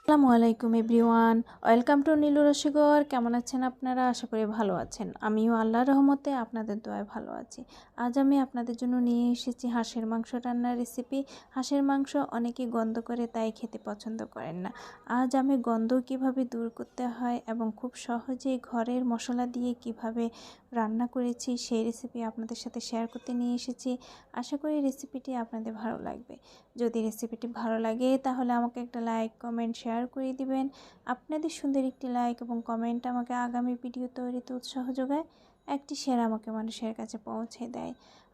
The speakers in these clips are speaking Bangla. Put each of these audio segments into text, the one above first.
আসসালামু আলাইকুম এভরিওয়ান, ওয়েলকাম টু নীলু রসিকর। কেমন আছেন আপনারা? আশা করি ভালো আছেন। আমিও আল্লাহর রহমতে আপনাদের দোয়ায় ভালো আছি। আজ আমি আপনাদের জন্য নিয়ে এসেছি হাঁসের মাংস রান্নার রেসিপি। হাঁসের মাংস অনেকেই গন্ধ করে, তাই খেতে পছন্দ করেন না। আজ আমি গন্ধ কিভাবে দূর করতে হয় এবং খুব সহজেই ঘরের মশলা দিয়ে কিভাবে রান্না করেছি সেই রেসিপি আপনাদের সাথে শেয়ার করতে নিয়ে এসেছি। আশা করি রেসিপিটি আপনাদের ভালো লাগবে। যদি রেসিপিটি ভালো লাগে তাহলে আমাকে একটা লাইক, কমেন্ট, শেয়ার করে দিবেন। আপনাদের সুন্দর একটি লাইক এবং কমেন্ট আমাকে আগামী ভিডিও তৈরিতে উৎসাহ যোগায়। একটি শেয়ার আমাকে মানুষের কাছে পৌঁছে দেয়।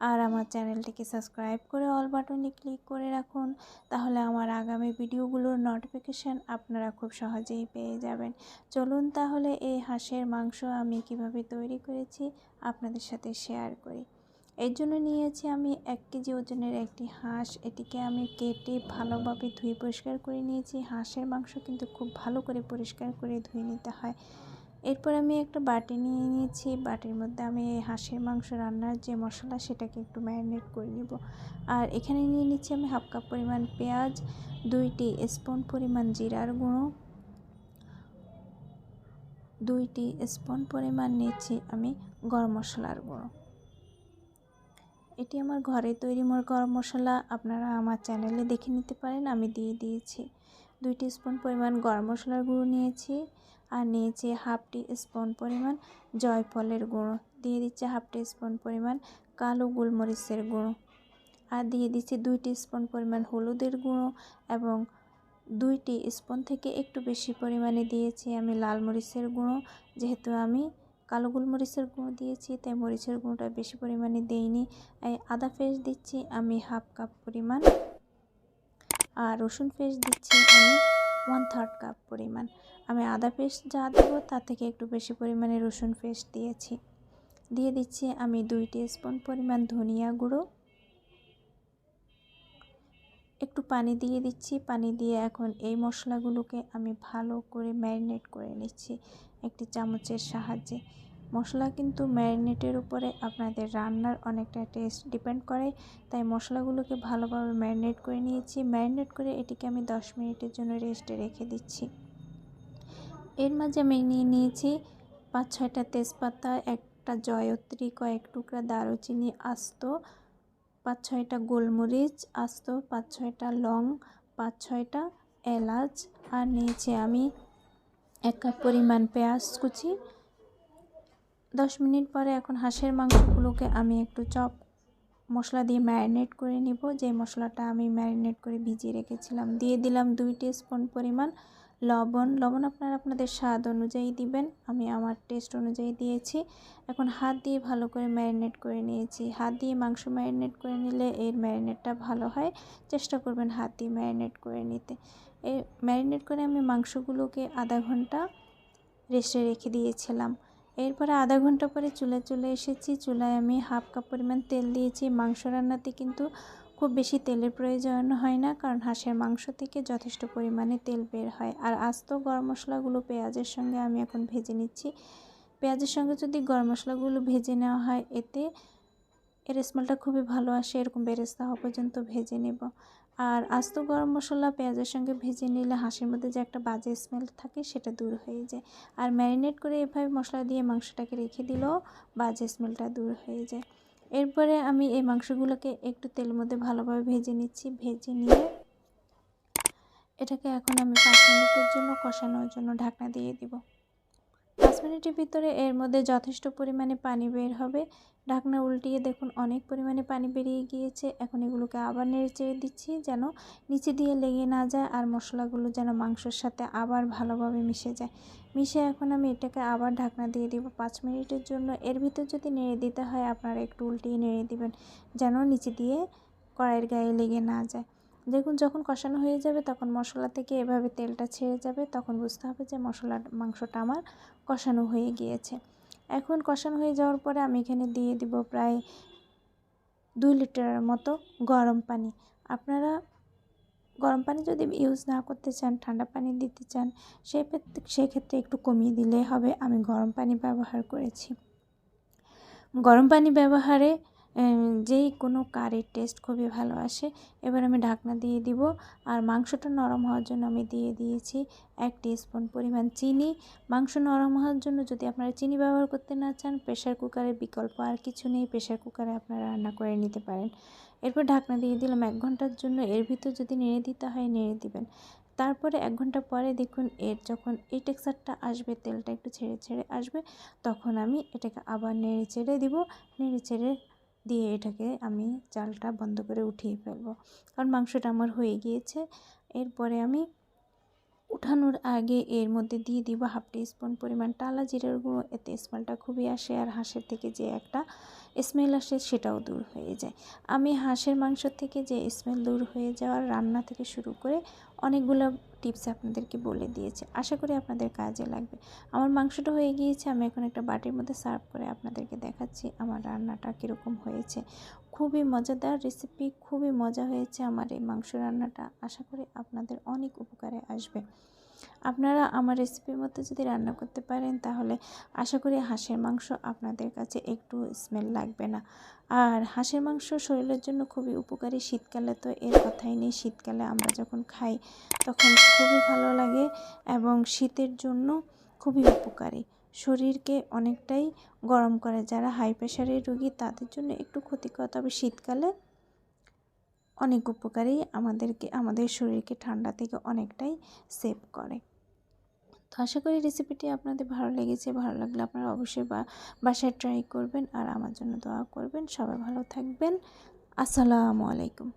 আর আমার চ্যানেলটিকে সাবস্ক্রাইব করে অল বাটনে ক্লিক করে রাখুন, তাহলে আমার আগামী ভিডিওগুলোর নোটিফিকেশান আপনারা খুব সহজেই পেয়ে যাবেন। চলুন তাহলে এই হাঁসের মাংস আমি কিভাবে তৈরি করেছি আপনাদের সাথে শেয়ার করি। এর জন্য নিয়েছি আমি 1 কেজি ওজনের একটি হাঁস। এটিকে আমি কেটে ভালোভাবে ধুয়ে পরিষ্কার করে নিয়েছি। হাঁসের মাংস কিন্তু খুব ভালো করে পরিষ্কার করে ধুয়ে নিতে হয়। এরপর আমি একটা বাটি নিয়ে নিয়েছি। বাটির মধ্যে আমি এই হাঁসের মাংস রান্নার যে মশলা সেটাকে একটু ম্যারিনেট করে নিব। আর এখানে নিয়ে নিচ্ছি আমি 1/2 কাপ পরিমাণ পেঁয়াজ, 2 টিস্পুন পরিমাণ জিরার গুঁড়ো, 2 টিস্পুন পরিমাণ নিচ্ছি আমি গরম মশলার গুঁড়ো। এটি আমার ঘরে তৈরি গরম মশলা, আপনারা আমার চ্যানেলে দেখে নিতে পারেন, আমি দিয়ে দিয়েছি। 2 টিস্পুন পরিমাণ গরম মশলার গুঁড়ো নিয়েছি। আর নিয়েছি 1/2 টিস্পুন পরিমাণ জয়ফলের গুঁড়ো, দিয়ে দিচ্ছি 1/2 টিস্পুন পরিমাণ কালো গোলমরিচের গুঁড়ো, আর দিয়ে দিচ্ছি 2 টিস্পুন পরিমাণ হলুদের গুঁড়ো এবং 2 টিস্পুন থেকে একটু বেশি পরিমাণে দিয়েছি আমি লাল মরিচের গুঁড়ো। যেহেতু আমি কালো গোলমরিচের গুঁড়ো দিয়েছি তাই মরিচের গুঁড়োটা বেশি পরিমাণে দেইনি। আদা পেস্ট দিচ্ছি আমি 1/2 কাপ পরিমাণ, আর রসুন পেস্ট দিচ্ছি আমি 1/3 কাপ পরিমাণ। আমি আদা পেস্ট যা দেবো তার থেকে একটু বেশি পরিমাণে রসুন পেস্ট দিয়েছি। দিয়ে দিচ্ছি আমি 2 টিস্পুন পরিমাণ ধনিয়া গুঁড়ো। একটু পানি দিয়ে দিচ্ছি। পানি দিয়ে এখন এই মশলাগুলোকে আমি ভালো করে ম্যারিনেট করে নিচ্ছি একটি চামচের সাহায্যে। মশলা কিন্তু ম্যারিনেটের উপরে আপনাদের রান্নার অনেকটা টেস্ট ডিপেন্ড করে, তাই মশলাগুলোকে ভালোভাবে ম্যারিনেট করে নিয়েছি। ম্যারিনেট করে এটিকে আমি 10 মিনিটের জন্য রেস্টে রেখে দিচ্ছি। এর মাঝে আমি নিয়ে নিয়েছি 5-6টা তেজপাতা, একটা জয়ত্রী, কয়েক টুকরা দারুচিনি আস্ত, 5-6টা গোলমরিচ আস্ত, 5-6টা লং, 5-6টা এলাচ, আর নিয়েছি আমি 1 কাপ পরিমাণ পেঁয়াজ কুচি। 10 মিনিট পরে এখন হাঁসের মাংসগুলোকে আমি একটু মশলা দিয়ে ম্যারিনেট করে নিব। যে মশলাটা আমি ম্যারিনেট করে ভিজিয়ে রেখেছিলাম, দিয়ে দিলাম 2 টিস্পুন পরিমাণ লবণ আপনারা আপনাদের স্বাদ অনুযায়ী দিবেন, আমি আমার টেস্ট অনুযায়ী দিয়েছি। এখন হাত দিয়ে ভালো করে ম্যারিনেট করে নিয়েছি। হাত দিয়ে মাংস ম্যারিনেট করে নিলে এর ম্যারিনেটটা ভালো হয়, চেষ্টা করবেন হাত দিয়ে ম্যারিনেট করে নিতে। এই ম্যারিনেট করে আমি মাংসগুলোকে আধা ঘন্টা রেস্টে রেখে দিয়েছিলাম। এরপরে আধা ঘন্টা পরে চুলায় চলে এসেছি। চুলায় আমি 1/2 কাপ পরিমাণ তেল দিয়েছি। মাংস রান্নাতে কিন্তু খুব বেশি তেলের প্রয়োজন হয় না, কারণ হাঁসের মাংস থেকে যথেষ্ট পরিমাণে তেল বের হয়। আর আস্ত গরম মশলাগুলো পেঁয়াজের সঙ্গে আমি এখন ভেজে নিচ্ছি। পেঁয়াজের সঙ্গে যদি গরম মশলাগুলো ভেজে নেওয়া হয় এতে এর স্মেলটা খুবই ভালো আসে। এরকম বেরেস্তা হওয়া পর্যন্ত ভেজে নেব। আর আস্ত গরম মশলা পেঁয়াজের সঙ্গে ভেজে নিলে হাঁসের মধ্যে যে একটা বাজে স্মেল থাকে সেটা দূর হয়ে যায়। আর ম্যারিনেট করে এভাবে মশলা দিয়ে মাংসটাকে রেখে দিলেও বাজে স্মেলটা দূর হয়ে যায়। এরপরে আমি এই মাংসগুলোকে একটু তেলের মধ্যে ভালোভাবে ভেজে নিচ্ছি। ভেজে নিয়ে এটাকে এখন আমি 5 মিনিটের জন্য কষানোর জন্য ঢাকনা দিয়ে দিব। 5 মিনিটের ভিতরে এর মধ্যে যথেষ্ট পরিমাণে পানি বের হবে। ঢাকনা উল্টিয়ে দেখুন অনেক পরিমাণে পানি বেরিয়ে গিয়েছে। এখন এগুলোকে আবার নেড়েচেড়ে দিচ্ছি যেন নিচে দিয়ে লেগে না যায়, আর মশলাগুলো যেন মাংসের সাথে আবার ভালোভাবে মিশে যায়। মিশে এখন আমি এটাকে আবার ঢাকনা দিয়ে দিব 5 মিনিটের জন্য। এর ভিতর যদি নেড়ে দিতে হয় আপনারা একটু উল্টিয়ে নেড়ে দিবেন যেন নিচে দিয়ে কড়াইয়ের গায়ে লেগে না যায়। দেখুন যখন কষানো হয়ে যাবে তখন মশলা থেকে এভাবে তেলটা ছেড়ে যাবে, তখন বুঝতে হবে যে মাংসটা আমার কষানো হয়ে গিয়েছে। এখন কষানো হয়ে যাওয়ার পরে আমি এখানে দিয়ে দিব প্রায় 2 লিটারের মতো গরম পানি। আপনারা গরম পানি যদি ইউজ না করতে চান, ঠান্ডা পানি দিতে চান, সেক্ষেত্রে একটু কমিয়ে দিলেই হবে। আমি গরম পানি ব্যবহার করেছি। গরম পানি ব্যবহারে যেই কোনো কারির টেস্ট খুবই ভালো আসে। এবার আমি ঢাকনা দিয়ে দিব। আর মাংসটা নরম হওয়ার জন্য আমি দিয়ে দিয়েছি 1 টিস্পুন পরিমাণ চিনি। মাংস নরম হওয়ার জন্য যদি আপনারা চিনি ব্যবহার করতে না চান, প্রেশার কুকারের বিকল্প আর কিছু নেই, প্রেশার কুকারে আপনারা রান্না করে নিতে পারেন। এরপর ঢাকনা দিয়ে দিলাম 1 ঘন্টার জন্য। এর ভিতর যদি নেড়ে দিতে হয় নেড়ে দিবেন। তারপরে 1 ঘন্টা পরে দেখুন যখন এই টেক্সচারটা আসবে, তেলটা একটু ছেড়ে ছেড়ে আসবে, তখন আমি এটাকে আবার নেড়ে চেড়ে দিব। নেড়ে চেড়ে দিয়ে এটাকে আমি জালটা বন্ধ করে উঠিয়ে ফেলবো, কারণ মাংসটা আমার হয়ে গিয়েছে। এরপরে আমি উঠানোর আগে এর মধ্যে দিয়ে দিব 1/2 টিস্পুন পরিমাণ টালা জিরার গুঁড়ো। এতে স্মেলটা খুবই আসে, আর হাঁসের থেকে যে একটা স্মেল আসে সেটাও দূর হয়ে যায়। আমি হাঁসের মাংস থেকে যে স্মেল দূর হয়ে যাওয়ার রান্না থেকে শুরু করে অনেকগুলো টিপস আপনাদেরকে বলে দিয়েছি, আশা করি আপনাদের কাজে লাগবে। আমার মাংসটা হয়ে গিয়েছে, আমি এখন একটা বাটির মধ্যে সার্ভ করে আপনাদেরকে দেখাচ্ছি আমার রান্নাটা কীরকম হয়েছে। খুবই মজাদার রেসিপি, খুবই মজা হয়েছে আমার এই মাংস রান্নাটা। আশা করি আপনাদের অনেক উপকারে আসবে। আপনারা আমার রেসিপির মতো যদি রান্না করতে পারেন, তাহলে আশা করি হাঁসের মাংস আপনাদের কাছে একটু স্মেল লাগবে না। আর হাঁসের মাংস শরীরের জন্য খুবই উপকারী। শীতকালে তো এর কথাই নেই, শীতকালে আমরা যখন খাই তখন খুবই ভালো লাগে, এবং শীতের জন্য খুবই উপকারী। শরীরকে অনেকটাই গরম করে। যারা হাই প্রেশারের রোগী তাদের জন্য একটু ক্ষতিকর, তবে শীতকালে অনেক উপকারী, আমাদের শরীরকে ঠান্ডা থেকে অনেকটাই সেভ করে। তো আশা করি রেসিপিটি আপনাদের ভালো লেগেছে। ভালো লাগলে আপনারা অবশ্যই বাসায় ট্রাই করবেন, আর আমার জন্য দোয়া করবেন। সবাই ভালো থাকবেন। আসসালামু আলাইকুম।